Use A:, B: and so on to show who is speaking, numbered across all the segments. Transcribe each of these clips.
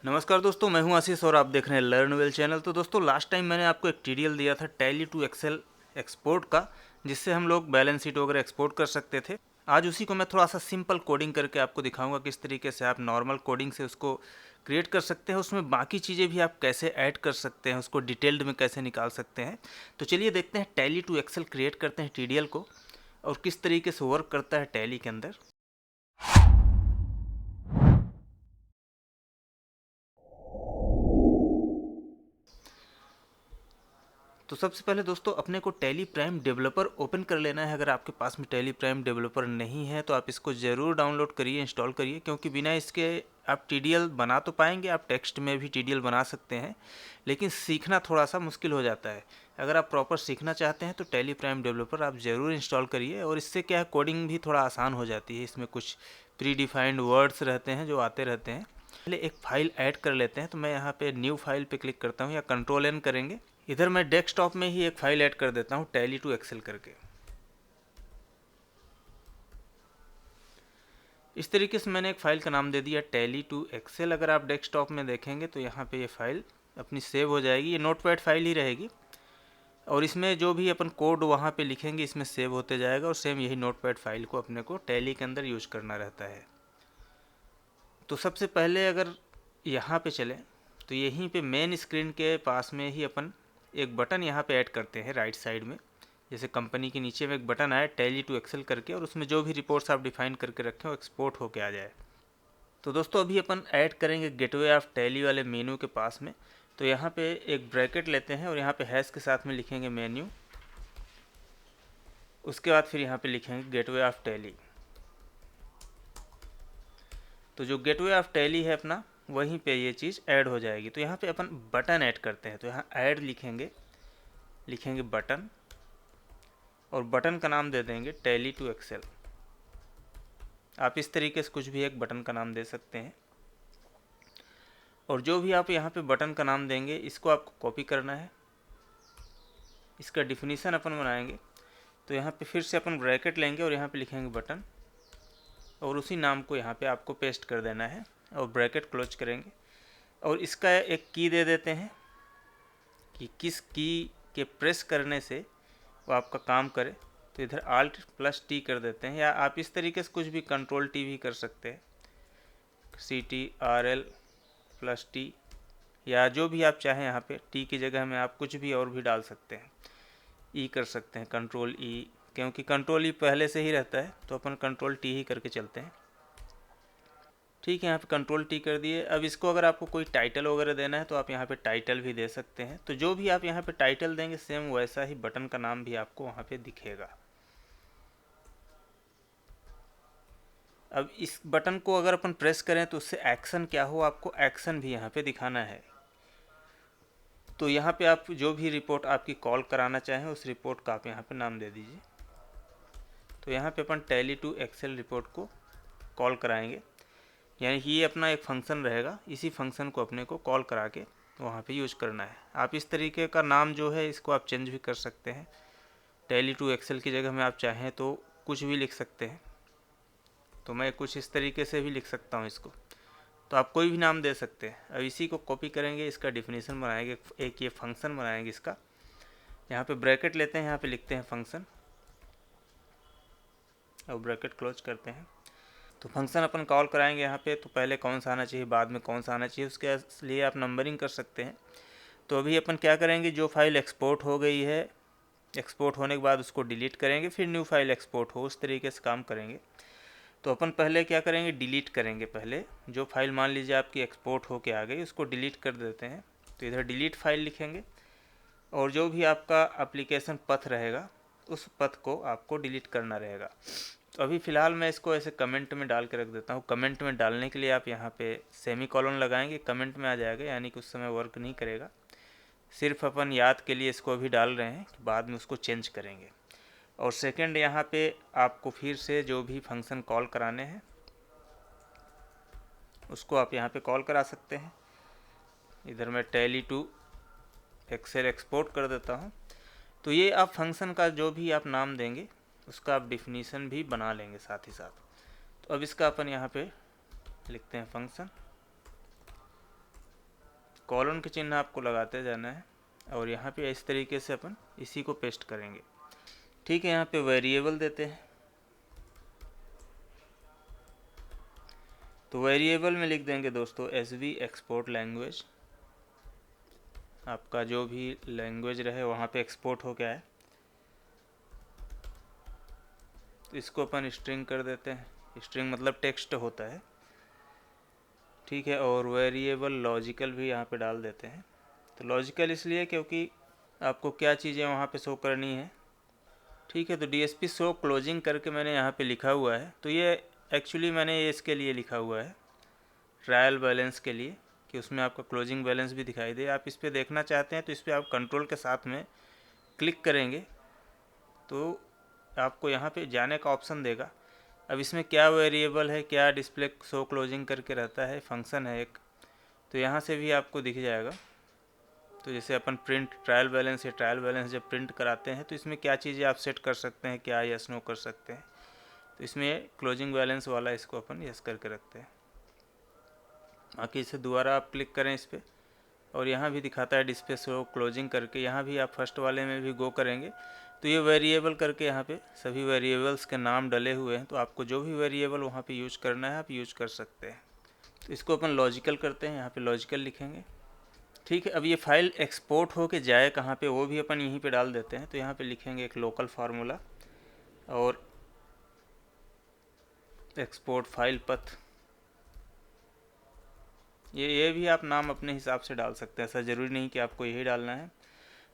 A: नमस्कार दोस्तों, मैं हूं आशीष और आप देख रहे हैं लर्न वेल चैनल। तो दोस्तों, लास्ट टाइम मैंने आपको एक ट्यूटोरियल दिया था टैली टू एक्सेल एक्सपोर्ट का, जिससे हम लोग बैलेंस शीट वगैरह एक्सपोर्ट कर सकते थे। आज उसी को मैं थोड़ा सा सिंपल कोडिंग करके आपको दिखाऊंगा किस तरीके से आप नॉर्मल कोडिंग से उसको क्रिएट कर सकते हैं। उसमें बाकी चीज़ें भी आप कैसे ऐड कर सकते हैं, उसको डिटेल्ड में कैसे निकाल सकते हैं। तो चलिए देखते हैं टैली टू एक्सेल क्रिएट करते हैं टीडीएल को, और किस तरीके से वर्क करता है टैली के अंदर। तो सबसे पहले दोस्तों, अपने को टैली प्राइम डेवलपर ओपन कर लेना है। अगर आपके पास में टैली प्राइम डेवलपर नहीं है तो आप इसको ज़रूर डाउनलोड करिए, इंस्टॉल करिए, क्योंकि बिना इसके आप टीडीएल बना तो पाएंगे, आप टेक्स्ट में भी टीडीएल बना सकते हैं, लेकिन सीखना थोड़ा सा मुश्किल हो जाता है। अगर आप प्रॉपर सीखना चाहते हैं तो टैली प्राइम डेवलपर आप ज़रूर इंस्टॉल करिए, और इससे क्या है, कोडिंग भी थोड़ा आसान हो जाती है। इसमें कुछ प्री डिफाइंड वर्ड्स रहते हैं जो आते रहते हैं। पहले एक फ़ाइल ऐड कर लेते हैं। तो मैं यहाँ पे न्यू फाइल पे क्लिक करता हूँ, या कंट्रोल एन करेंगे। इधर मैं डेस्कटॉप में ही एक फ़ाइल ऐड कर देता हूँ टैली टू एक्सेल करके। इस तरीके से मैंने एक फ़ाइल का नाम दे दिया टैली टू एक्सेल। अगर आप डेस्कटॉप में देखेंगे तो यहाँ पे ये फ़ाइल अपनी सेव हो जाएगी। ये नोटपैड फाइल ही रहेगी, और इसमें जो भी अपन कोड वहाँ पे लिखेंगे इसमें सेव होते जाएगा, और सेम यही नोटपैड फाइल को अपने को टैली के अंदर यूज करना रहता है। तो सबसे पहले अगर यहाँ पे चलें तो यहीं पे मेन स्क्रीन के पास में ही अपन एक बटन यहाँ पे ऐड करते हैं राइट साइड में। जैसे कंपनी के नीचे में एक बटन आया टैली टू एक्सेल करके, और उसमें जो भी रिपोर्ट्स आप डिफाइन करके रखें वो एक्सपोर्ट होके आ जाए। तो दोस्तों, अभी अपन ऐड करेंगे गेटवे ऑफ टैली वाले मेन्यू के पास में। तो यहाँ पे एक ब्रैकेट लेते हैं और यहाँ पे हैश के साथ में लिखेंगे मेन्यू। उसके बाद फिर यहाँ पे लिखेंगे गेटवे ऑफ टैली। तो जो गेटवे ऑफ टैली है अपना, वहीं पे ये चीज़ ऐड हो जाएगी। तो यहाँ पे अपन बटन ऐड करते हैं। तो यहाँ ऐड लिखेंगे बटन, और बटन का नाम दे देंगे टैली टू एक्सेल। आप इस तरीके से कुछ भी एक बटन का नाम दे सकते हैं, और जो भी आप यहाँ पे बटन का नाम देंगे इसको आपको कॉपी करना है। इसका डिफिनीसन अपन बनाएंगे। तो यहाँ पे फिर से अपन ब्रैकेट लेंगे और यहाँ पे लिखेंगे बटन, और उसी नाम को यहाँ पे आपको पेस्ट कर देना है, और ब्रैकेट क्लोज करेंगे। और इसका एक की दे देते हैं कि किस की के प्रेस करने से वो आपका काम करे। तो इधर Alt प्लस टी कर देते हैं, या आप इस तरीके से कुछ भी कंट्रोल टी भी कर सकते हैं, CTRL प्लस टी, या जो भी आप चाहें। यहाँ पे टी की जगह में आप कुछ भी और भी डाल सकते हैं, ई कर सकते हैं, कंट्रोल ई, क्योंकि कंट्रोल ई पहले से ही रहता है तो अपन कंट्रोल टी ही करके चलते हैं। ठीक है, यहाँ पे कंट्रोल टी कर दिए। अब इसको अगर आपको कोई टाइटल वगैरह देना है तो आप यहाँ पे टाइटल भी दे सकते हैं। तो जो भी आप यहाँ पे टाइटल देंगे सेम वैसा ही बटन का नाम भी आपको वहाँ पे दिखेगा। अब इस बटन को अगर अपन प्रेस करें तो उससे एक्शन क्या हो, आपको एक्शन भी यहाँ पे दिखाना है। तो यहाँ पे आप जो भी रिपोर्ट आपकी कॉल कराना चाहें उस रिपोर्ट का आप यहाँ पे नाम दे दीजिए। तो यहाँ पे अपन टैली टू एक्सेल रिपोर्ट को कॉल कराएंगे, यानी कि ये अपना एक फंक्शन रहेगा। इसी फंक्शन को अपने को कॉल करा के वहाँ पे यूज करना है। आप इस तरीके का नाम जो है इसको आप चेंज भी कर सकते हैं। टैली टू एक्सेल की जगह में आप चाहें तो कुछ भी लिख सकते हैं। तो मैं कुछ इस तरीके से भी लिख सकता हूँ इसको। तो आप कोई भी नाम दे सकते हैं। अब इसी को कॉपी करेंगे, इसका डिफिनीसन बनाएंगे, एक ये फंक्शन बनाएंगे इसका। यहाँ पे ब्रैकेट लेते हैं, यहाँ पे लिखते हैं फंक्शन, और ब्रैकेट क्लोज करते हैं। तो फंक्शन अपन कॉल कराएंगे यहाँ पे। तो पहले कौन सा आना चाहिए, बाद में कौन सा आना चाहिए, उसके लिए आप नंबरिंग कर सकते हैं। तो अभी अपन क्या करेंगे, जो फाइल एक्सपोर्ट हो गई है, एक्सपोर्ट होने के बाद उसको डिलीट करेंगे, फिर न्यू फाइल एक्सपोर्ट हो, उस तरीके से काम करेंगे। तो अपन पहले क्या करेंगे, डिलीट करेंगे। पहले जो फाइल मान लीजिए आपकी एक्सपोर्ट होके आ गई उसको डिलीट कर देते हैं। तो इधर डिलीट फाइल लिखेंगे, और जो भी आपका एप्लीकेशन पथ रहेगा उस पथ को आपको डिलीट करना रहेगा। तो अभी फ़िलहाल मैं इसको ऐसे कमेंट में डाल के रख देता हूँ। कमेंट में डालने के लिए आप यहाँ पे सेमी कॉलन लगाएंगे, कमेंट में आ जाएगा, यानी कि उस समय वर्क नहीं करेगा। सिर्फ अपन याद के लिए इसको अभी डाल रहे हैं कि बाद में उसको चेंज करेंगे। और सेकंड, यहाँ पे आपको फिर से जो भी फंक्शन कॉल कराने हैं उसको आप यहाँ पे कॉल करा सकते हैं। इधर मैं टैली टू एक्सेल एक्सपोर्ट कर देता हूँ। तो ये आप फंक्शन का जो भी आप नाम देंगे उसका आप डिफिनीसन भी बना लेंगे साथ ही साथ। तो अब इसका अपन यहाँ पे लिखते हैं फंक्शन, कॉलन के चिन्ह आपको लगाते जाना है और यहाँ पे इस तरीके से अपन इसी को पेस्ट करेंगे। ठीक है, यहाँ पे वेरिएबल देते हैं, तो वेरिएबल में लिख देंगे दोस्तों एसवी एक्सपोर्ट लैंग्वेज। आपका जो भी लैंग्वेज रहे वहाँ पे एक्सपोर्ट हो गया है, तो इसको अपन स्ट्रिंग कर देते हैं। स्ट्रिंग मतलब टेक्स्ट होता है। ठीक है, और वेरिएबल लॉजिकल भी यहाँ पे डाल देते हैं। तो लॉजिकल इसलिए क्योंकि आपको क्या चीज़ें वहाँ पे शो करनी है। ठीक है, तो डीएसपी शो क्लोजिंग करके मैंने यहाँ पे लिखा हुआ है। तो ये एक्चुअली मैंने ये इसके लिए लिखा हुआ है, ट्रायल बैलेंस के लिए, कि उसमें आपका क्लोजिंग बैलेंस भी दिखाई दे। आप इस पर देखना चाहते हैं तो इस पर आप कंट्रोल के साथ में क्लिक करेंगे तो आपको यहाँ पे जाने का ऑप्शन देगा। अब इसमें क्या वेरिएबल है, क्या डिस्प्ले शो क्लोजिंग करके रहता है, फंक्शन है एक, तो यहाँ से भी आपको दिख जाएगा। तो जैसे अपन प्रिंट ट्रायल बैलेंस या ट्रायल बैलेंस जब प्रिंट कराते हैं तो इसमें क्या चीज़ें आप सेट कर सकते हैं, क्या यस नो कर सकते हैं। तो इसमें क्लोजिंग बैलेंस वाला इसको अपन यस करके रखते हैं। बाकी इसे दोबारा आप क्लिक करें इस पर और यहाँ भी दिखाता है डिस्प्ले शो क्लोजिंग करके। यहाँ भी आप फर्स्ट वाले में भी गो करेंगे तो ये वेरिएबल करके यहाँ पे सभी वेरिएबल्स के नाम डले हुए हैं। तो आपको जो भी वेरिएबल वहाँ पे यूज करना है आप यूज कर सकते हैं। तो इसको अपन लॉजिकल करते हैं, यहाँ पे लॉजिकल लिखेंगे। ठीक है, अब ये फाइल एक्सपोर्ट हो के जाए कहाँ पे वो भी अपन यहीं पे डाल देते हैं। तो यहाँ पे लिखेंगे एक लोकल फार्मूला और एक्सपोर्ट फाइल पथ। ये भी आप नाम अपने हिसाब से डाल सकते हैं, ऐसा ज़रूरी नहीं कि आपको यही डालना है।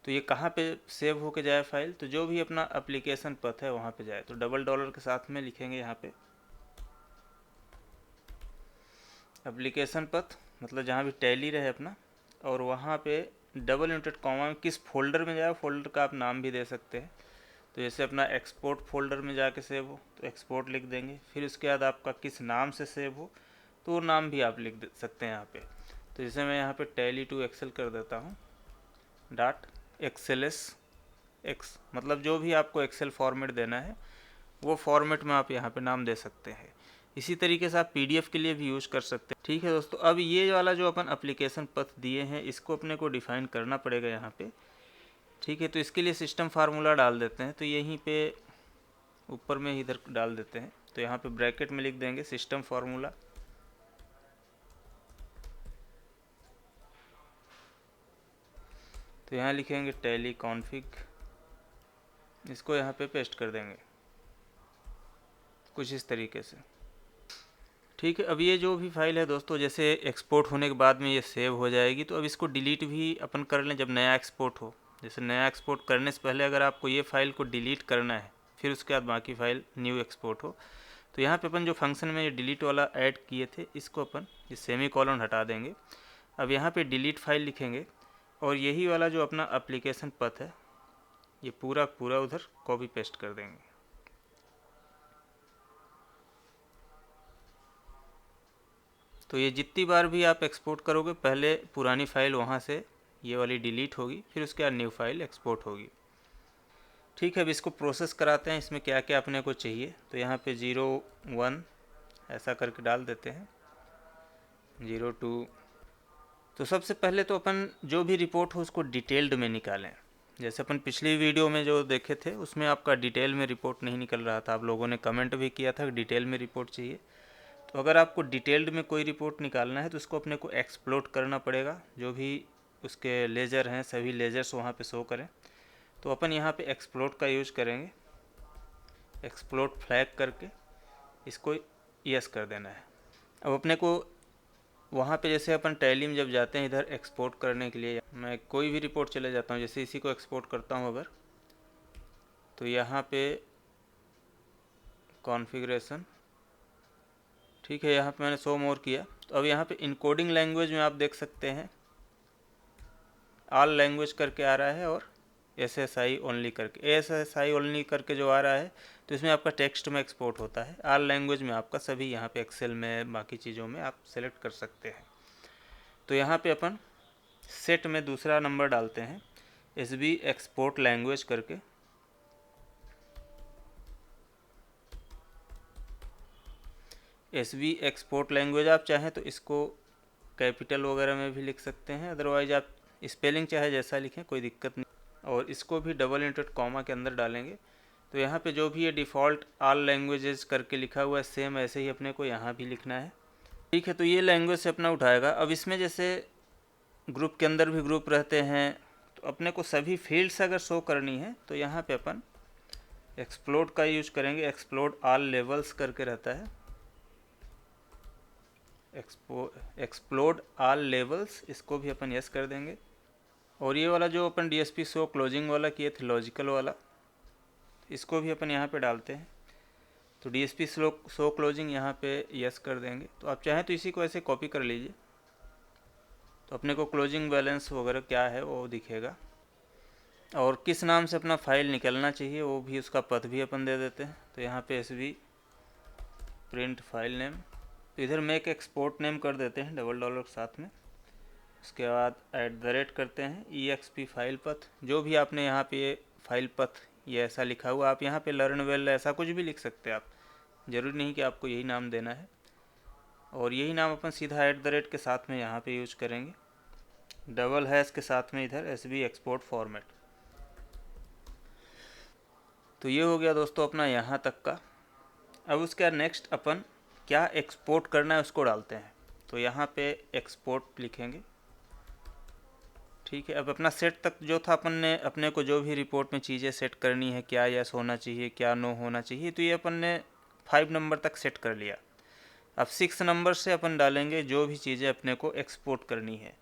A: तो ये कहाँ पे सेव होके जाए फाइल, तो जो भी अपना एप्लीकेशन पथ है वहाँ पे जाए। तो डबल डॉलर के साथ में लिखेंगे यहाँ पे एप्लीकेशन पथ, मतलब जहाँ भी टैली रहे अपना, और वहाँ पे डबल इंटेड कॉमा में किस फोल्डर में जाए, फोल्डर का आप नाम भी दे सकते हैं। तो जैसे अपना एक्सपोर्ट फोल्डर में जाके सेव हो तो एक्सपोर्ट लिख देंगे। फिर उसके बाद आपका किस नाम से सेव हो तो वो नाम भी आप लिख सकते हैं यहाँ पे। तो जैसे मैं यहाँ पे टैली टू एक्सेल कर देता हूँ डॉट एक्सेलएस एक्स, मतलब जो भी आपको एक्सेल फॉर्मेट देना है वो फॉर्मेट में आप यहाँ पे नाम दे सकते हैं। इसी तरीके से आप पीडीएफ के लिए भी यूज़ कर सकते हैं। ठीक है दोस्तों, अब ये वाला जो अपन एप्लीकेशन पथ दिए हैं इसको अपने को डिफ़ाइन करना पड़ेगा यहाँ पे। ठीक है, तो इसके लिए सिस्टम फार्मूला डाल देते हैं। तो यहीं पे ऊपर में इधर डाल देते हैं। तो यहाँ पे ब्रैकेट में लिख देंगे सिस्टम फार्मूला, तो यहाँ लिखेंगे टैली कॉन्फिग, इसको यहाँ पे पेस्ट कर देंगे कुछ इस तरीके से। ठीक है, अब ये जो भी फाइल है दोस्तों, जैसे एक्सपोर्ट होने के बाद में ये सेव हो जाएगी। तो अब इसको डिलीट भी अपन कर लें जब नया एक्सपोर्ट हो। जैसे नया एक्सपोर्ट करने से पहले अगर आपको ये फ़ाइल को डिलीट करना है फिर उसके बाद बाकी फ़ाइल न्यू एक्सपोर्ट हो, तो यहाँ पे अपन जो फंक्शन में ये डिलीट वाला ऐड किए थे इसको अपन इस सेमी कॉलन हटा देंगे। अब यहाँ पे डिलीट फाइल लिखेंगे और यही वाला जो अपना एप्लीकेशन पथ है ये पूरा पूरा उधर कॉपी पेस्ट कर देंगे। तो ये जितनी बार भी आप एक्सपोर्ट करोगे पहले पुरानी फ़ाइल वहाँ से ये वाली डिलीट होगी, फिर उसके बाद न्यू फाइल एक्सपोर्ट होगी। ठीक है, अब इसको प्रोसेस कराते हैं। इसमें क्या क्या अपने को चाहिए, तो यहाँ पे 01 ऐसा करके डाल देते हैं, 02। तो सबसे पहले तो अपन जो भी रिपोर्ट हो उसको डिटेल्ड में निकालें। जैसे अपन पिछली वीडियो में जो देखे थे उसमें आपका डिटेल में रिपोर्ट नहीं निकल रहा था, आप लोगों ने कमेंट भी किया था कि डिटेल में रिपोर्ट चाहिए। तो अगर आपको डिटेल्ड में कोई रिपोर्ट निकालना है तो उसको अपने को एक्सप्लोर करना पड़ेगा। जो भी उसके लेजर हैं सभी लेजर्स वहाँ पे शो करें। तो अपन यहाँ पे एक्सप्लोर का यूज करेंगे, एक्सप्लोर फ्लैग करके इसको यस कर देना है। अब अपने को वहाँ पे जैसे अपन टैली में जब जाते हैं इधर एक्सपोर्ट करने के लिए, मैं कोई भी रिपोर्ट चले जाता हूँ, जैसे इसी को एक्सपोर्ट करता हूँ अगर, तो यहाँ पे कॉन्फ़िगरेशन, ठीक है, यहाँ पे मैंने शो मोर किया। तो अब यहाँ पे इनकोडिंग लैंग्वेज में आप देख सकते हैं ऑल लैंग्वेज करके आ रहा है और SSI ओनली करके, SSI ओनली करके जो आ रहा है तो इसमें आपका टेक्स्ट में एक्सपोर्ट होता है। ऑल लैंग्वेज में आपका सभी यहाँ पे एक्सेल में बाकी चीज़ों में आप सेलेक्ट कर सकते हैं। तो यहाँ पे अपन सेट में दूसरा नंबर डालते हैं SB एक्सपोर्ट लैंग्वेज करके। SB एक्सपोर्ट लैंग्वेज आप चाहें तो इसको कैपिटल वगैरह में भी लिख सकते हैं, अदरवाइज आप स्पेलिंग चाहे जैसा लिखें कोई दिक्कत नहीं। और इसको भी डबल इंटरेट कॉमा के अंदर डालेंगे। तो यहाँ पे जो भी ये डिफ़ॉल्ट ऑल लैंग्वेजेस करके लिखा हुआ है सेम ऐसे ही अपने को यहाँ भी लिखना है। ठीक है, तो ये लैंग्वेज से अपना उठाएगा। अब इसमें जैसे ग्रुप के अंदर भी ग्रुप रहते हैं, तो अपने को सभी फील्ड्स अगर शो करनी है तो यहाँ पे अपन एक्सप्लोड का यूज करेंगे। एक्सप्लोड ऑल लेवल्स करके रहता है, एक्सप्लोड ऑल लेवल्स, इसको भी अपन यस कर देंगे। और ये वाला जो अपन डीएसपी शो क्लोजिंग वाला किए थे लॉजिकल वाला, इसको भी अपन यहाँ पे डालते हैं। तो डीएसपी शो क्लोजिंग यहाँ पे यस कर देंगे। तो आप चाहें तो इसी को ऐसे कॉपी कर लीजिए, तो अपने को क्लोजिंग बैलेंस वगैरह क्या है वो दिखेगा। और किस नाम से अपना फाइल निकलना चाहिए वो भी, उसका पथ भी अपन दे देते हैं। तो यहाँ पे एसवी प्रिंट फाइल नेम, तो इधर मेक एक्सपोर्ट नेम कर देते हैं डबल डॉलर के साथ में। उसके बाद @ करते हैं EXP फाइल पथ, जो भी आपने यहाँ पे ये फाइल पथ ये ऐसा लिखा हुआ, आप यहाँ पे लर्न वेल ऐसा कुछ भी लिख सकते हैं आप, ज़रूरी नहीं कि आपको यही नाम देना है। और यही नाम अपन सीधा @ के साथ में यहाँ पे यूज करेंगे, डबल हैश के साथ में इधर SB एक्सपोर्ट फॉर्मेट। तो ये हो गया दोस्तों अपना यहाँ तक का। अब उसके बाद नेक्स्ट अपन क्या एक्सपोर्ट करना है उसको डालते हैं। तो यहाँ पे एक्सपोर्ट लिखेंगे। ठीक है, अब अपना सेट तक जो था अपन ने, अपने को जो भी रिपोर्ट में चीज़ें सेट करनी है, क्या यस होना चाहिए क्या नो होना चाहिए, तो ये अपन ने 5 नंबर तक सेट कर लिया। अब 6 नंबर से अपन डालेंगे जो भी चीज़ें अपने को एक्सपोर्ट करनी है।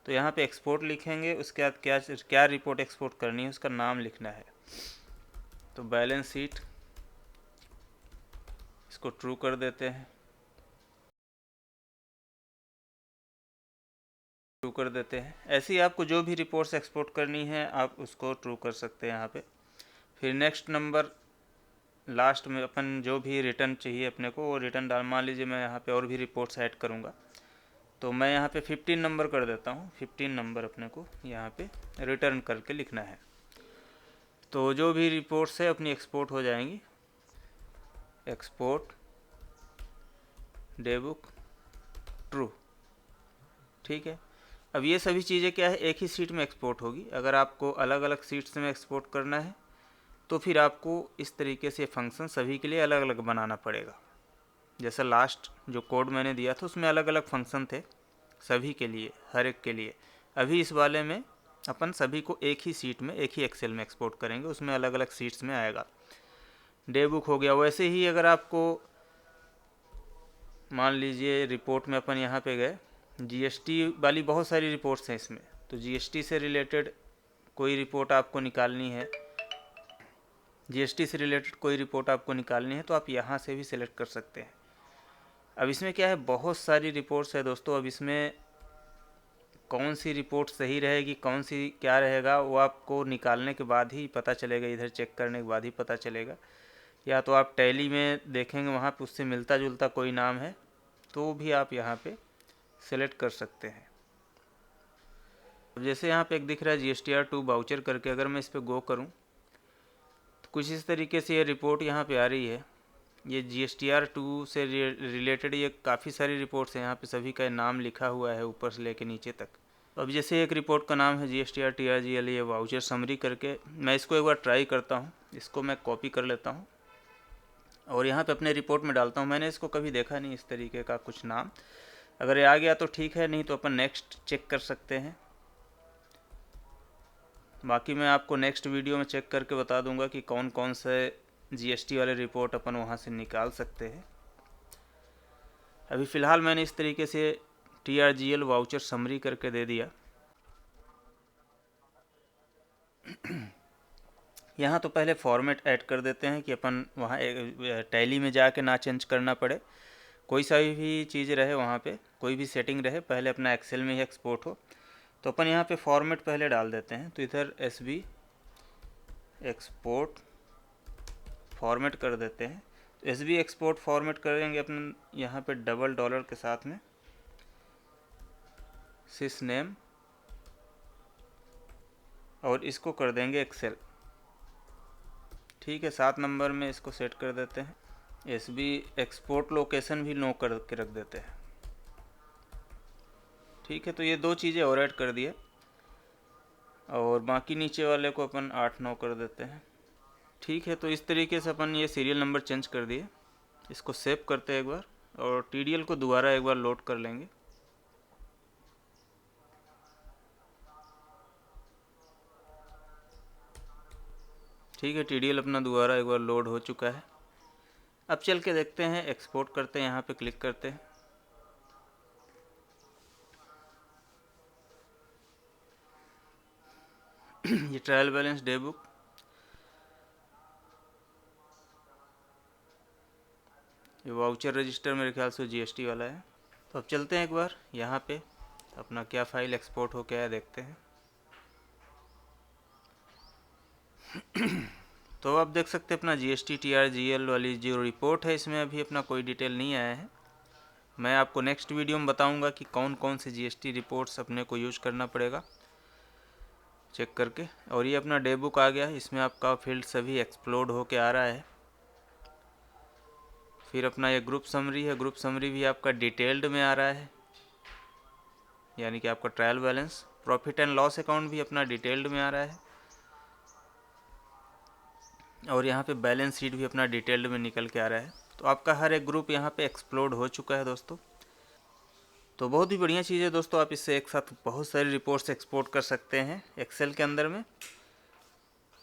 A: तो यहाँ पे एक्सपोर्ट लिखेंगे, उसके बाद क्या रिपोर्ट एक्सपोर्ट करनी है उसका नाम लिखना है। तो बैलेंस शीट, इसको ट्रू कर देते हैं, ट्रू कर देते हैं। ऐसे ही आपको जो भी रिपोर्ट्स एक्सपोर्ट करनी है आप उसको ट्रू कर सकते हैं यहाँ पे। फिर नेक्स्ट नंबर लास्ट में अपन जो भी रिटर्न चाहिए अपने को वो रिटर्न डाल। मान लीजिए मैं यहाँ पे और भी रिपोर्ट्स ऐड करूँगा, तो मैं यहाँ पे 15 नंबर कर देता हूँ। 15 नंबर अपने को यहाँ पे रिटर्न करके लिखना है। तो जो भी रिपोर्ट्स है अपनी एक्सपोर्ट हो जाएंगी। Export day book true. ठीक है, अब ये सभी चीज़ें क्या है एक ही सीट में एक्सपोर्ट होगी। अगर आपको अलग अलग सीट्स में एक्सपोर्ट करना है तो फिर आपको इस तरीके से फंक्शन सभी के लिए अलग अलग बनाना पड़ेगा। जैसा लास्ट जो कोड मैंने दिया था उसमें अलग अलग फंक्शन थे सभी के लिए, हर एक के लिए। अभी इस वाले में अपन सभी को एक ही सीट में एक ही एक्सेल में एक्सपोर्ट करेंगे, उसमें अलग अलग सीट्स में आएगा। डे बुक हो गया। वैसे ही अगर आपको मान लीजिए रिपोर्ट में अपन यहाँ पे गए, जीएसटी वाली बहुत सारी रिपोर्ट्स हैं इसमें, तो जीएसटी से रिलेटेड कोई रिपोर्ट आपको निकालनी है, जीएसटी से रिलेटेड कोई रिपोर्ट आपको निकालनी है तो आप यहाँ से भी सिलेक्ट कर सकते हैं। अब इसमें क्या है बहुत सारी रिपोर्ट्स है दोस्तों। अब इसमें कौन सी रिपोर्ट सही रहेगी कौन सी क्या रहेगा वो आपको निकालने के बाद ही पता चलेगा, इधर चेक करने के बाद ही पता चलेगा। या तो आप टैली में देखेंगे वहाँ पे उससे मिलता जुलता कोई नाम है तो भी आप यहाँ पे सेलेक्ट कर सकते हैं। जैसे यहाँ पे एक दिख रहा है GSTR2 वाउचर करके, अगर मैं इस पर गो करूँ तो कुछ इस तरीके से ये रिपोर्ट यहाँ पे आ रही है। ये GSTR2 से रिलेटेड ये काफ़ी सारी रिपोर्ट्स हैं, यहाँ पे सभी का नाम लिखा हुआ है ऊपर से लेके नीचे तक। अब जैसे एक रिपोर्ट का नाम है GSTR-TRGL ये वाउचर समरी करके, मैं इसको एक बार ट्राई करता हूँ। इसको मैं कॉपी कर लेता हूँ और यहाँ पे अपने रिपोर्ट में डालता हूँ। मैंने इसको कभी देखा नहीं इस तरीके का कुछ नाम, अगर ये आ गया तो ठीक है, नहीं तो अपन नेक्स्ट चेक कर सकते हैं। बाकी मैं आपको नेक्स्ट वीडियो में चेक करके बता दूंगा कि कौन कौन से जीएसटी वाले रिपोर्ट अपन वहाँ से निकाल सकते हैं। अभी फ़िलहाल मैंने इस तरीके से TRGL वाउचर समरी करके दे दिया। यहाँ तो पहले फॉर्मेट ऐड कर देते हैं कि अपन वहाँ टैली में जाके ना चेंज करना पड़े, कोई सा भी चीज़ रहे वहाँ पे, कोई भी सेटिंग रहे, पहले अपना एक्सेल में ही एक्सपोर्ट हो। तो अपन यहाँ पे फॉर्मेट पहले डाल देते हैं। तो इधर SB एक्सपोर्ट फॉर्मेट कर देते हैं। तो SB एक्सपोर्ट फॉर्मेट करेंगे अपन यहाँ पे डबल डॉलर के साथ में सिस नेम और इसको कर देंगे एक्सेल। ठीक है, 7 नंबर में इसको सेट कर देते हैं। SB एक्सपोर्ट लोकेशन भी नो करके रख देते हैं। ठीक है, तो ये 2 चीज़ें और ऐड कर दिए और बाकी नीचे वाले को अपन 8-9 कर देते हैं। ठीक है, तो इस तरीके से अपन ये सीरियल नंबर चेंज कर दिए। इसको सेव करते हैं एक बार और TDL को दोबारा एक बार लोड कर लेंगे। ठीक है, TDL अपना दोबारा एक बार लोड हो चुका है। अब चल के देखते हैं, एक्सपोर्ट करते हैं, यहाँ पे क्लिक करते हैं। ये ट्रायल बैलेंस डे बुक, ये वाउचर रजिस्टर मेरे ख्याल से GST वाला है। तो अब चलते हैं एक बार यहाँ पे अपना क्या फ़ाइल एक्सपोर्ट हो क्या है देखते हैं। तो आप देख सकते हैं अपना GST TRGL वाली जो रिपोर्ट है, इसमें अभी अपना कोई डिटेल नहीं आया है। मैं आपको नेक्स्ट वीडियो में बताऊंगा कि कौन कौन से GST रिपोर्ट्स अपने को यूज करना पड़ेगा चेक करके। और ये अपना डे बुक आ गया, इसमें आपका फील्ड सभी एक्सप्लोड होके आ रहा है। फिर अपना ये ग्रुप समरी है, ग्रुप समरी भी आपका डिटेल्ड में आ रहा है, यानी कि आपका trial balance. Profit and loss account भी अपना डिटेल्ड में आ रहा है और यहाँ पे बैलेंस शीट भी अपना डिटेल्ड में निकल के आ रहा है। तो आपका हर एक ग्रुप यहाँ पे एक्सप्लोड हो चुका है दोस्तों। तो बहुत ही बढ़िया चीज़ है दोस्तों, आप इससे एक साथ बहुत सारी रिपोर्ट्स एक्सपोर्ट कर सकते हैं एक्सेल के अंदर में।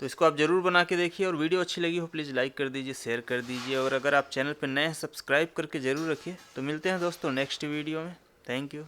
A: तो इसको आप ज़रूर बना के देखिए और वीडियो अच्छी लगी हो प्लीज़ लाइक कर दीजिए, शेयर कर दीजिए और अगर आप चैनल पर नए हैं सब्सक्राइब करके ज़रूर रखिए। तो मिलते हैं दोस्तों नेक्स्ट वीडियो में। Thank you.